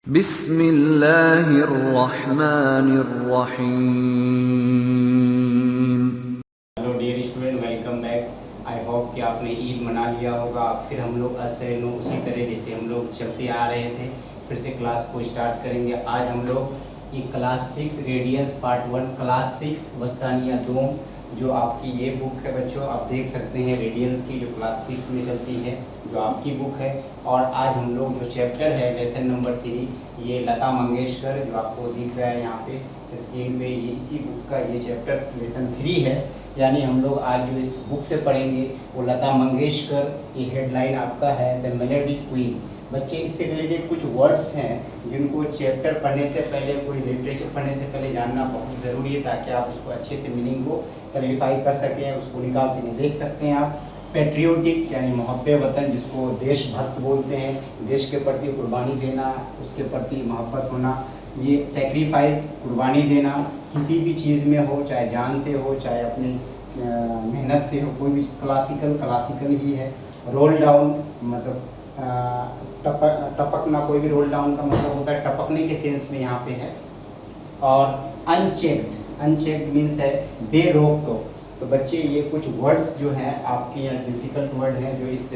बिस्मिल्लाहिर्रहमानिर्रहीम। Hello dear student, welcome back. I hope कि आपने ईद मना लिया होगा। फिर हम लोग असर उसी तरह जैसे हम लोग चलते आ रहे थे फिर से क्लास को स्टार्ट करेंगे। आज हम लोग ये क्लास 6 रेडियंस पार्ट 1 क्लास 6 वस्तानिया दोम जो आपकी ये बुक है बच्चों, आप देख सकते हैं रेडियंस की जो क्लास 6 में चलती है, जो आपकी बुक है। और आज हम लोग जो चैप्टर है लेसन नंबर 3, ये लता मंगेशकर जो आपको दिख रहा है यहाँ पे स्क्रीन पे, ये इसी बुक का ये चैप्टर लेसन 3 है। यानी हम लोग आज जो इस बुक से पढ़ेंगे वो लता मंगेशकर, ये हेडलाइन आपका है द मेलोडी क्वीन। बच्चे इससे रिलेटेड कुछ वर्ड्स हैं जिनको चैप्टर पढ़ने से पहले, कोई लिटरेचर पढ़ने से पहले जानना बहुत ज़रूरी है, ताकि आप उसको अच्छे से मीनिंग को क्लैरिफाई कर सकें, उसको निकाल सकें। देख सकते हैं आप पेट्रियोटिक यानी मोहब्बे वतन, जिसको देशभक्त बोलते हैं, देश के प्रति कुर्बानी देना, उसके प्रति मोहब्बत होना। ये सेक्रीफाइस, कुर्बानी देना किसी भी चीज़ में हो, चाहे जान से हो चाहे अपनी मेहनत से हो, कोई भी क्लासिकल ही है। रोल डाउन मतलब टपकना, कोई भी रोल डाउन का मतलब होता है टपकने के सेंस में यहाँ पे है। और अनचेक्ड मीन्स है बेरोक टोक। तो बच्चे ये कुछ वर्ड्स जो हैं आपके यहाँ डिफ़िकल्ट वर्ड हैं, जो इस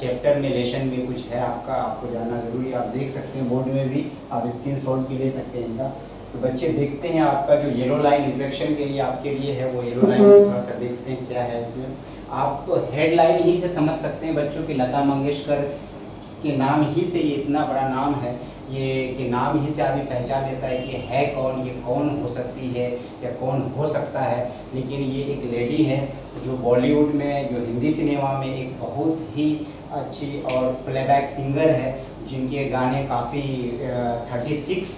चैप्टर में लेसन में कुछ है आपका, आपको जानना ज़रूरी है। आप देख सकते हैं बोर्ड में भी, आप स्क्रीनशॉट भी ले सकते हैं इनका। तो बच्चे देखते हैं आपका जो येलो लाइन इंट्रोडक्शन के लिए आपके लिए है, वो येलो लाइन थोड़ा सा देखते हैं क्या है इसमें। आप तो हेडलाइन ही से समझ सकते हैं बच्चों कि लता मंगेशकर के नाम ही से ये इतना बड़ा नाम है, ये कि नाम ही से आदमी पहचान लेता है कि है कौन, ये कौन हो सकती है या कौन हो सकता है। लेकिन ये एक लेडी है जो बॉलीवुड में, जो हिंदी सिनेमा में एक बहुत ही अच्छी और प्लेबैक सिंगर है, जिनके गाने काफ़ी 36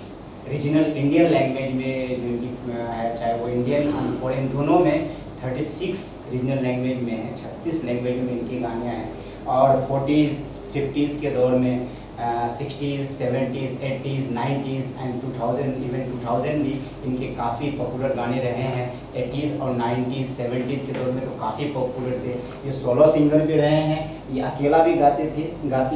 रीजनल इंडियन लैंग्वेज में जिनकी है, चाहे वो इंडियन और फॉरेन दोनों में 36 रीजनल लैंग्वेज में है, 36 लैंग्वेज में इनके गाने हैं। और 40s 50s के दौर में 60s 70s 80s 90s and 2000, even 2000 भी इनके काफ़ी पॉपुलर गाने रहे हैं। 80s और 90s 70s के दौर में तो काफ़ी पॉपुलर थे। ये सोलो सिंगर भी रहे हैं, ये अकेला भी गाती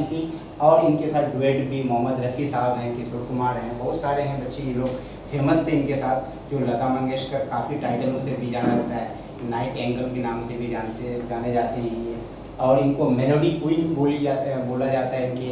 थी, और इनके साथ डुएट भी मोहम्मद रफ़ी साहब हैं, किशोर कुमार हैं, बहुत सारे हैं बच्चे। ये लोग फेमस थे इनके साथ। जो लता मंगेशकर काफ़ी टाइटलों से भी जाना जाता है, नाइट एंगल के नाम से भी जाने जाते हैं ये। और इनको मेलोडी क्वीन बोला जाता है कि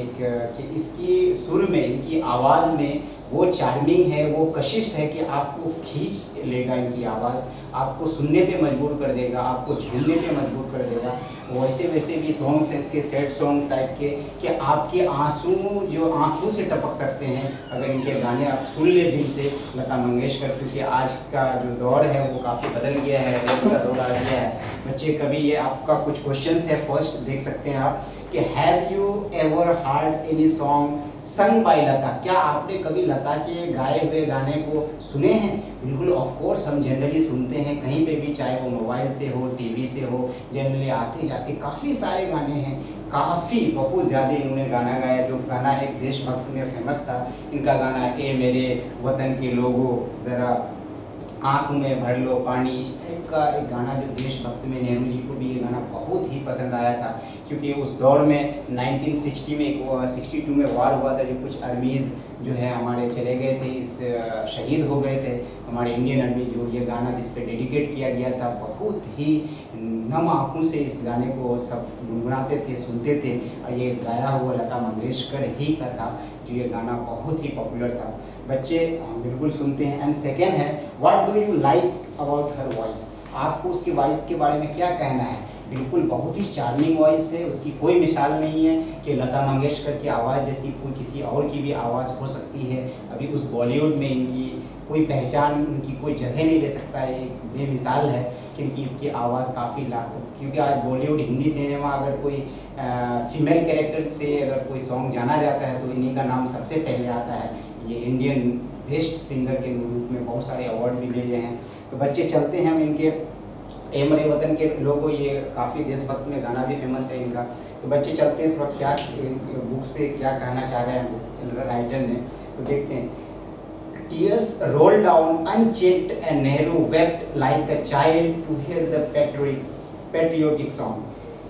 इसकी सुर में, इनकी आवाज़ में वो चार्मिंग है, वो कशिश है कि आपको खींच लेगा। इनकी आवाज़ आपको सुनने पे मजबूर कर देगा, आपको झूमने पे मजबूर कर देगा। वैसे भी सॉन्ग्स हैं इसके, सैड सॉन्ग टाइप के, कि आपके आंसू जो आंखों से टपक सकते हैं अगर इनके गाने आप सुन ले दिल से। लता मंगेशकर, क्योंकि आज का जो दौर है वो काफ़ी बदल गया है, रैप का दौर आ गया है बच्चे। कभी ये आपका कुछ क्वेश्चंस है, फर्स्ट देख सकते हैं आप कि have you ever heard any song sung by Lata? क्या आपने कभी लता के गाए हुए गाने को सुने हैं? बिल्कुल, ऑफ कोर्स हम जनरली सुनते हैं कहीं पे भी, चाहे वो मोबाइल से हो, टीवी से हो, जनरली आते जाते काफ़ी सारे गाने हैं, काफ़ी बहुत ज़्यादा इन्होंने गाना गाया। जो गाना एक देशभक्त में फेमस था, इनका गाना ए मेरे वतन के लोगों ज़रा आँखों में भर लो पानी, इस टाइप का एक गाना जो देशभक्त में, नेहरू जी को भी ये गाना बहुत ही पसंद आया था। क्योंकि उस दौर में 1960 में 62 में वार हुआ था, जो कुछ आर्मीज़ जो है हमारे चले गए थे, शहीद हो गए थे हमारे इंडियन आर्मी। जो ये गाना जिस पे डेडिकेट किया गया था, बहुत ही नम आँखों से इस गाने को सब गुनगुनाते थे, सुनते थे। और ये गाया हुआ लता मंगेशकर ही का था, जो ये गाना बहुत ही पॉपुलर था बच्चे। हम बिल्कुल सुनते हैं। एंड सेकेंड है, what do you like about her voice? आपको उसकी वॉइस के बारे में क्या कहना है? बिल्कुल बहुत ही चार्मिंग वॉइस है, उसकी कोई मिसाल नहीं है कि लता मंगेशकर की आवाज़ जैसी कोई किसी और की भी आवाज़ हो सकती है। अभी उस बॉलीवुड में इनकी कोई पहचान, इनकी कोई जगह नहीं ले सकता है, बेमिसाल है क्योंकि इसकी आवाज़ काफ़ी लाखों। क्योंकि आज बॉलीवुड, हिंदी सिनेमा अगर कोई फीमेल कैरेक्टर से अगर कोई सॉन्ग जाना जाता है तो इन्हीं का नाम सबसे पहले आता है। ये इंडियन बेस्ट सिंगर के रूप में बहुत सारे अवार्ड भी मिले हैं। तो बच्चे चलते हैं हम इनके ए मेरे वतन के लोगों, ये काफ़ी देशभक्त में गाना भी फेमस है इनका। तो बच्चे चलते हैं थोड़ा क्या बुक से क्या कहना चाह रहे हैं राइटर ने, तो देखते हैं। Tears rolled down unchecked and Nehru wept like a child to hear the patriotic song.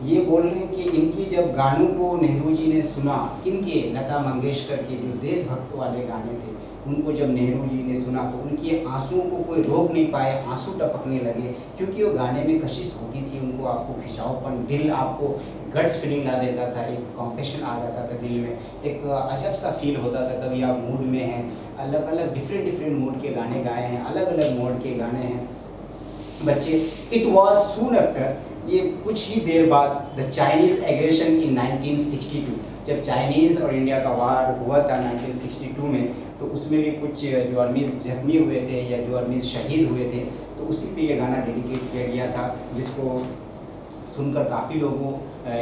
ये बोल रहे हैं कि इनकी जब गानों को नेहरू जी ने सुना, किनके, लता मंगेशकर के जो देशभक्त वाले गाने थे उनको जब नेहरू जी ने सुना तो उनके आंसुओं को कोई रोक नहीं पाए, आंसू टपकने लगे, क्योंकि वो गाने में कशिश होती थी, उनको आपको खिंचावपन, दिल आपको गट्स फीलिंग ला देता था, एक कॉम्पेशन आ जाता था दिल में, एक अजब सा फील होता था। कभी आप मूड में हैं, अलग अलग डिफरेंट मूड के गाने गाए हैं, अलग अलग मोड के गाने हैं बच्चे। इट वॉज सून आफ्टर, ये कुछ ही देर बाद, द चाइनीज़ एग्रेशन इन 1962, जब चाइनीज़ और इंडिया का वार हुआ था 1962 में, तो उसमें भी कुछ जो आर्मीज़ जख्मी हुए थे या जो आर्मीज़ शहीद हुए थे, तो उसी पे ये गाना डेडिकेट किया गया था, जिसको सुनकर काफ़ी लोगों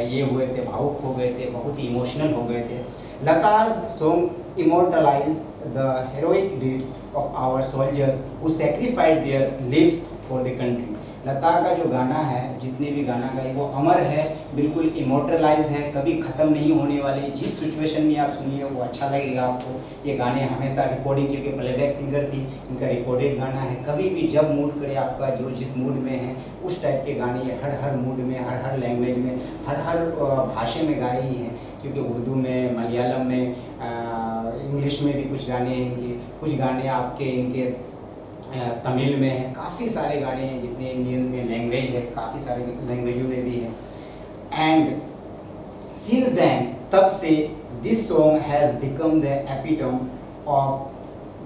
ये हुए थे, भावुक हो गए थे, बहुत ही इमोशनल हो गए थे। Lata's song immortalize the heroic deeds of our soldiers who sacrificed their lives for the country. Lata का जो गाना है, जितने भी गाना गाए वो अमर है, बिल्कुल इमोर्टलाइज है, कभी ख़त्म नहीं होने वाले। जिस सिचुएशन में आप सुनिए वो अच्छा लगेगा आपको। ये गाने हमेशा रिकॉर्डिंग, क्योंकि प्लेबैक सिंगर थी, इनका रिकॉर्डेड गाना है, कभी भी जब मूड करे आपका, जो जिस मूड में है उस टाइप के गाने ये हर मूड में, हर लैंग्वेज में, हर भाषा में गाए ही हैं, क्योंकि उर्दू में, मलयालम में, इंग्लिश में भी कुछ गाने हैं इनके, कुछ गाने आपके इनके तमिल में है, काफ़ी सारे गाने हैं, जितने इंडियन में लैंग्वेज है काफ़ी सारे लैंग्वेजों में भी है। एंड सिंस देन, तब से this song has become the epitome of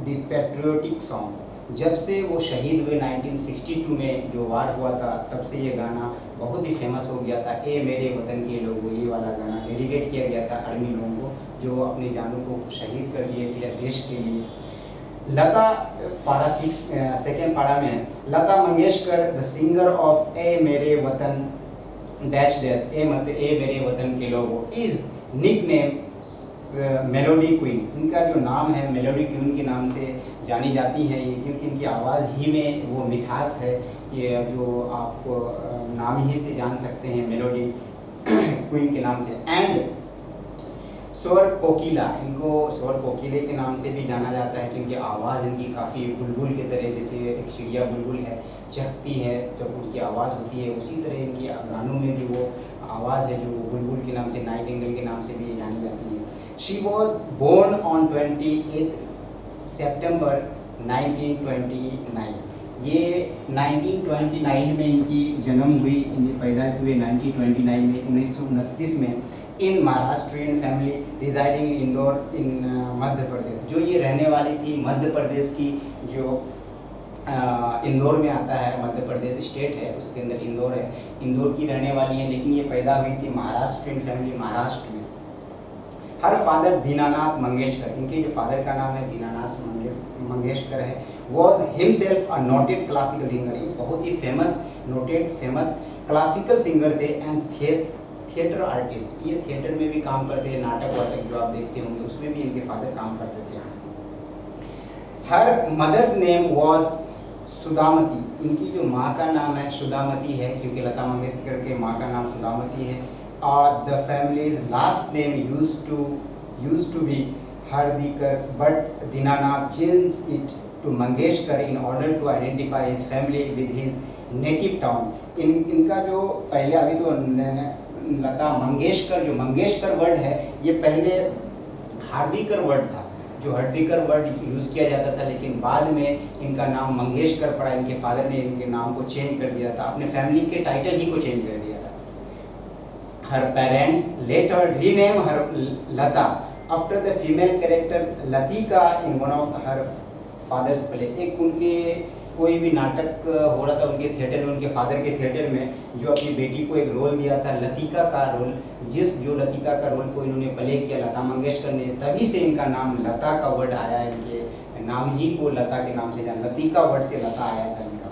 the patriotic songs. जब से वो शहीद हुए 1962 में, जो वार हुआ था, तब से ये गाना बहुत ही फेमस हो गया था। ए मेरे वतन के लोगों, ये वाला गाना डेडिकेट किया गया था आर्मी लोगों को, जो अपनी जानों को शहीद कर दिए थे देश के लिए। लता पारा 6 सेकेंड पारा में है, Lata Mangeshkar the singer of ए मेरे वतन डैश डैश, ए मेरे वतन के लोगों, is nick name melody queen. इनका जो नाम है मेलोडी क्वीन के नाम से जानी जाती है ये, क्योंकि इनकी आवाज़ ही में वो मिठास है, ये जो आप नाम ही से जान सकते हैं मेलोडी क्वीन के नाम से। एंड स्वर कोकिला, इनको स्वर कोकिले के नाम से भी जाना जाता है, क्योंकि आवाज़ इनकी काफ़ी बुलबुल के तरह, जैसे एक चिड़िया बुलबुल है, चहकती है जब उनकी आवाज़ होती है, उसी तरह इनकी गानों में भी वो आवाज़ है जो बुलबुल के नाम से, नाइटिंगेल के नाम से भी ये जानी जाती है। शी वॉज बोर्न ऑन 28 सितंबर 1929। ये 1929 में इनकी जन्म हुई, इनकी पैदाइश हुई 1929 में, 1929 में, in Maharashtrian family residing in Indore in Madhya Pradesh. जो ये रहने वाली थी मध्य प्रदेश की, जो इंदौर में आता है, मध्य प्रदेश स्टेट है, उसके अंदर इंदौर है, इंदौर की रहने वाली है, लेकिन ये पैदा हुई थी महाराष्ट्रियन फैमिली, महाराष्ट्र में। हर फादर दीनानाथ मंगेशकर, इनके जो फादर का नाम है दीनानाथ मंगेशकर है, was himself a noted classical singer. ये बहुत he noted famous classical singer थे एंड थिएटर आर्टिस्ट। ये थिएटर में भी काम करते हैं, नाटक वाटक जो आप देखते होंगे उसमें भी इनके फादर काम करते थे। हर मदर्स नेम वॉज सुदामती, इनकी जो माँ का नाम है सुदामती है, क्योंकि लता मंगेशकर के माँ का नाम सुदामती है। और the family's last name used to be Hardikar, but Dinanath change it to Mangeshkar in order to identify his family with his native town. इनका जो पहले, अभी तो लता मंगेशकर, जो मंगेशकर वर्ड है ये पहले हार्दिकर वर्ड था, जो हर्दिकर वर्ड यूज़ किया जाता था, लेकिन बाद में इनका नाम मंगेशकर पड़ा। इनके फादर ने इनके नाम को चेंज कर दिया था, अपने फैमिली के टाइटल ही को चेंज कर दिया था। Her parents later rename her Lata after the female character Latika in one of her father's play. एक उनके कोई भी नाटक हो रहा था उनके थिएटर में, उनके फादर के थिएटर में, जो अपनी बेटी को एक रोल दिया था लतिका का रोल, जो लतिका का रोल को इन्होंने प्ले किया लता मंगेशकर ने, तभी से इनका नाम लता का वर्ड आया, इनके नाम ही को लता के नाम से जाना, लतिका वर्ड से लता आया था इनका।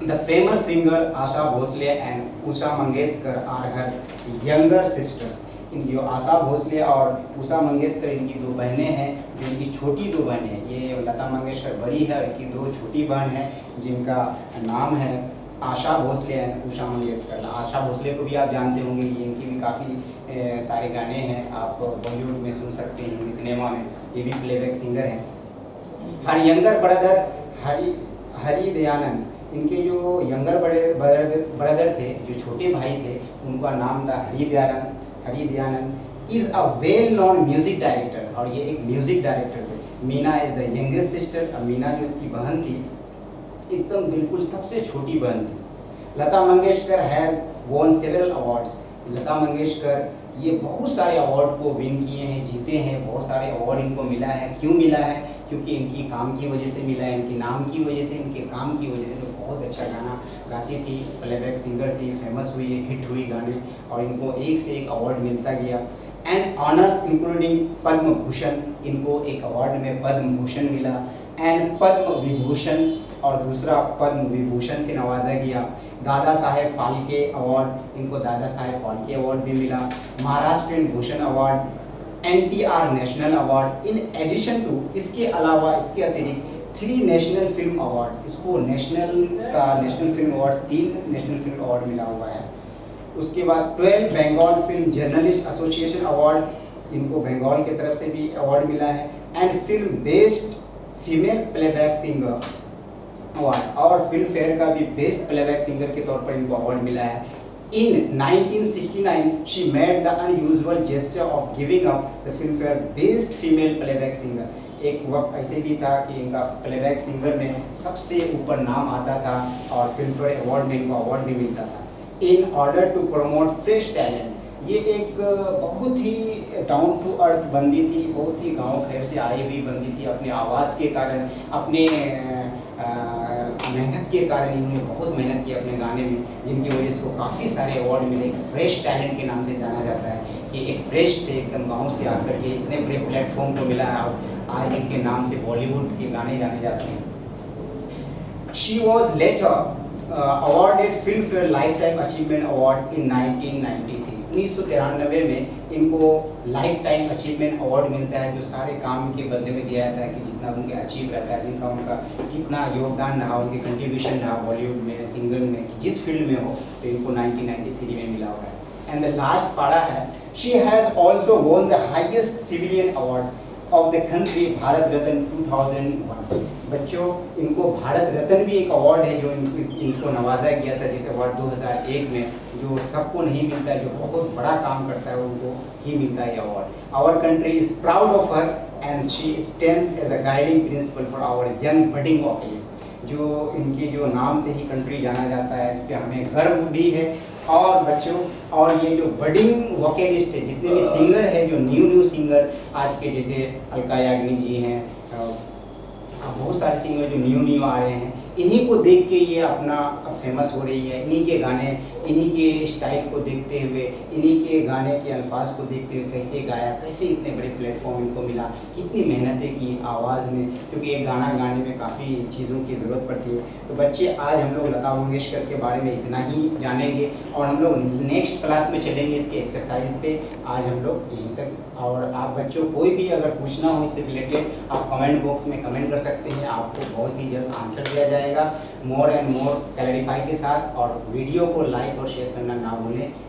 The famous singer Asha Bhosle and Usha Mangeshkar are her younger sisters. इन जो आशा भोसले और उषा मंगेशकर इनकी दो बहनें हैं, जो इनकी छोटी दो बहनें हैं। ये लता मंगेशकर बड़ी है और इसकी दो छोटी बहन है, जिनका नाम है आशा भोसले एंड उषा मंगेशकर। आशा भोसले को भी आप जानते होंगे, ये इनकी भी काफ़ी सारे गाने हैं, आप बॉलीवुड में सुन सकते हैं, हिंदी सिनेमा में, ये भी प्लेबैक सिंगर हैं। Her younger brother Hari Dayanand इनके जो यंगर ब्रदर थे, जो छोटे भाई थे, उनका नाम था Hari Dayanand is a well known music director, और ये एक म्यूज़िक डायरेक्टर थे। Meena is the youngest sister, Meena जो इसकी बहन थी, एकदम बिल्कुल सबसे छोटी बहन थी। Lata Mangeshkar has won several awards. Lata Mangeshkar ये बहुत सारे अवार्ड को विन किए हैं, जीते हैं, बहुत सारे अवार्ड इनको मिला है। क्यों मिला है? क्योंकि इनकी काम की वजह से मिला है, इनके नाम की वजह से, इनके काम की वजह से। तो बहुत अच्छा गाना गाती थी, प्लेबैक सिंगर थी, फेमस हुई, हिट हुई गाने, और इनको एक से एक अवार्ड मिलता गया। And honours including Padma Bhushan, इनको एक अवार्ड में पद्म भूषण मिला, एंड पद्म विभूषण, और दूसरा पद्म विभूषण से नवाजा गया। दादा साहेब फाल्के अवार्ड, इनको दादा साहेब फाल्के अवार्ड भी मिला। Maharashtra Bhushan award, NTR national award. In addition to, इसके अलावा, इसके अतिरिक्त 3 नेशनल फिल्म अवार्ड, इसको national film award, 3 national film award मिला हुआ है। उसके बाद 12 Bengal film journalist association award, इनको बंगाल की तरफ से भी अवार्ड मिला है। And film best female playback singer award, और फिल्म फेयर का भी बेस्ट प्लेबैक सिंगर के तौर पर इनको अवार्ड मिला है। In 1969, she made the unusual gesture of giving up the Filmfare Best Female Playback Singer। एक वक्त ऐसे भी था कि इनका प्लेबैक सिंगर में सबसे ऊपर नाम आता था, और फिल्मफेयर अवार्ड में इनको अवार्ड भी मिलता था। In order to promote fresh talent, ये एक बहुत ही डाउन टू अर्थ बंदी थी, बहुत ही गांव खैर से आई हुई बंदी थी। अपने आवाज़ के कारण, अपने मेहनत के कारण, इन्होंने बहुत मेहनत की अपने गाने में, जिनकी वजह से वो काफ़ी सारे अवार्ड मिले। एक फ्रेश टैलेंट के नाम से जाना जाता है कि एक फ्रेश थे, एकदम गांव से आकर के इतने बड़े प्लेटफॉर्म को मिला है, और आज इनके नाम से बॉलीवुड के गाने जाने जाते हैं। She was later awarded film fair life time achievement award in 1993। 1993 में इनको लाइफ टाइम अचीवमेंट अवार्ड मिलता है, जो सारे काम के बदले में दिया जाता है कि जितना उनके अचीव रहता है, जिनका उनका कितना योगदान रहा, उनके कंट्रीब्यूशन रहा बॉलीवुड में, सिंगर में, जिस फील्ड में हो, तो इनको 1993 में मिला हुआ है। एंड द लास्ट पारा है, she has also won the highest civilian award of the country, Bharat Ratna 2001। बच्चों, इनको भारत रत्न भी एक अवार्ड है जो इनको नवाजा गया था, जिस अवार्ड 2001 में, जो सबको नहीं मिलता है, जो बहुत बड़ा काम करता है उनको ही मिलता है ये award. Our country is proud of her and she stands as a guiding principle for our young budding vocalist. जो इनके जो नाम से ही कंट्री जाना जाता है, इस पर हमें गर्व भी है। और बच्चों, और ये जो बडिंग वोकलिस्ट है, जितने भी सिंगर है, जो न्यू सिंगर आज के, जैसे अलका याग्निक जी हैं, बहुत सारे सिंगर जो न्यू आ रहे हैं, इन्हीं को देख के ये अपना फेमस हो रही है। इन्हीं के गाने, इन्हीं के स्टाइल को देखते हुए, इन्हीं के गाने के अल्फाज को देखते हुए, कैसे गाया, कैसे इतने बड़े प्लेटफॉर्म इनको मिला, कितनी मेहनतें की आवाज़ में, क्योंकि एक गाना गाने में काफ़ी चीज़ों की ज़रूरत पड़ती है। तो बच्चे, आज हम लोग लता मंगेशकर के बारे में इतना ही जानेंगे, और हम लोग नेक्स्ट क्लास में चलेंगे इसके एक्सरसाइज पे। आज हम लोग यहीं तक। और आप बच्चों, कोई भी अगर पूछना हो इससे रिलेटेड, आप कमेंट बॉक्स में कमेंट कर सकते हैं, आपको बहुत ही जल्द आंसर दिया जाएगा, मोर एंड मोर क्लैरिफाई के साथ। और वीडियो को लाइक और शेयर करना ना भूलें।